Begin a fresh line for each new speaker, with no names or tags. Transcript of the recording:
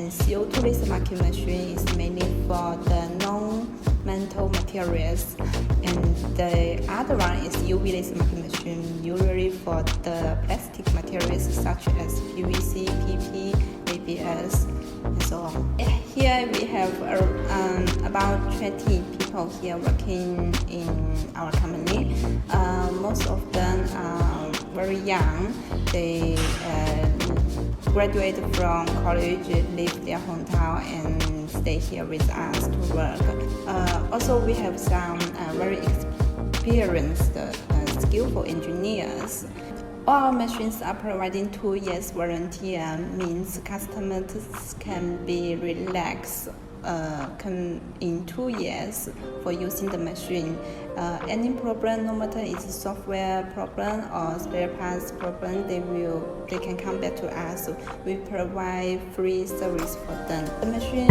and CO2 laser marking machine is mainly for the non-metal materials, and the other one is UV laser marking machine, usually for the plastic materials such as PVC, PP, ABS, and so on. Here we have about 20 people here working in our company. Most of them are very young. They graduate from college, leave their hometown, and stay here with us to work. Also, we have some very experienced, skillful engineers. All our machines are providing 2 years warranty, means customers can be relaxed in 2 years for using the machine. Any problem, no matter it's a software problem or spare parts problem, they can come back to us. We provide free service for them. The machine